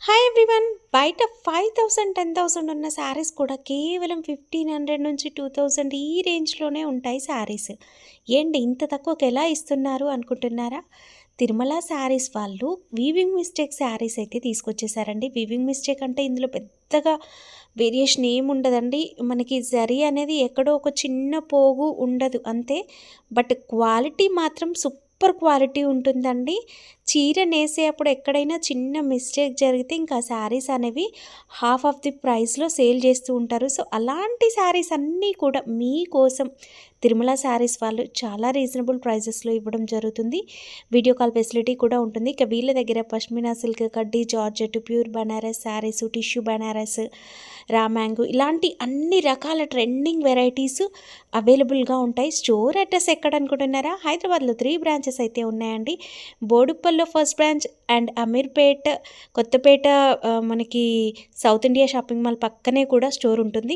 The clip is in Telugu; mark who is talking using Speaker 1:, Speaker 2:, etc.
Speaker 1: Hi everyone. బయట 5000 10,000 ఉన్న శారీస్ కూడా కేవలం 1500 నుంచి 2000 ఈ రేంజ్లోనే ఉంటాయి శారీస్. ఏంటి ఇంత తక్కువకి ఎలా ఇస్తున్నారు అనుకుంటున్నారా? తిరుమల శారీస్ వాళ్ళు వీవింగ్ మిస్టేక్ శారీస్ అయితే తీసుకొచ్చేసారండి. వీవింగ్ మిస్టేక్ అంటే ఇందులో పెద్దగా వేరియేషన్ ఏముండదండి. మనకి జరీ అనేది ఎక్కడో ఒక చిన్న పోగు ఉండదు అంతే. బట్ క్వాలిటీ మాత్రం సూపర్ క్వాలిటీ ఉంటుందండి. చీర నేసేటప్పుడు ఎక్కడైనా చిన్న మిస్టేక్ జరిగితే ఇంకా శారీస్ అనేవి హాఫ్ ఆఫ్ ది ప్రైస్లో సేల్ చేస్తూ ఉంటారు. సో అలాంటి శారీస్ అన్నీ కూడా మీకోసం తిరుమల శారీస్ వాళ్ళు చాలా రీజనబుల్ ప్రైజెస్లో ఇవ్వడం జరుగుతుంది. వీడియో కాల్ ఫెసిలిటీ కూడా ఉంటుంది. ఇక వీళ్ళ దగ్గర పష్మినా సిల్క్, కడ్డీ georgette, pure Banaras saris, tissue Banaras, raw mango ఇలాంటి అన్ని రకాల ట్రెండింగ్ వెరైటీస్ అవైలబుల్గా ఉంటాయి. స్టోర్ అడ్రస్ ఎక్కడ అనుకుంటున్నారా? హైదరాబాద్లో 3 బ్రాంచెస్ అయితే ఉన్నాయండి. బోడుప్పల్లో first branch and Ameerpet, Kothapet మనకి సౌత్ ఇండియా షాపింగ్ మాల్ పక్కనే కూడా స్టోర్ ఉంటుంది.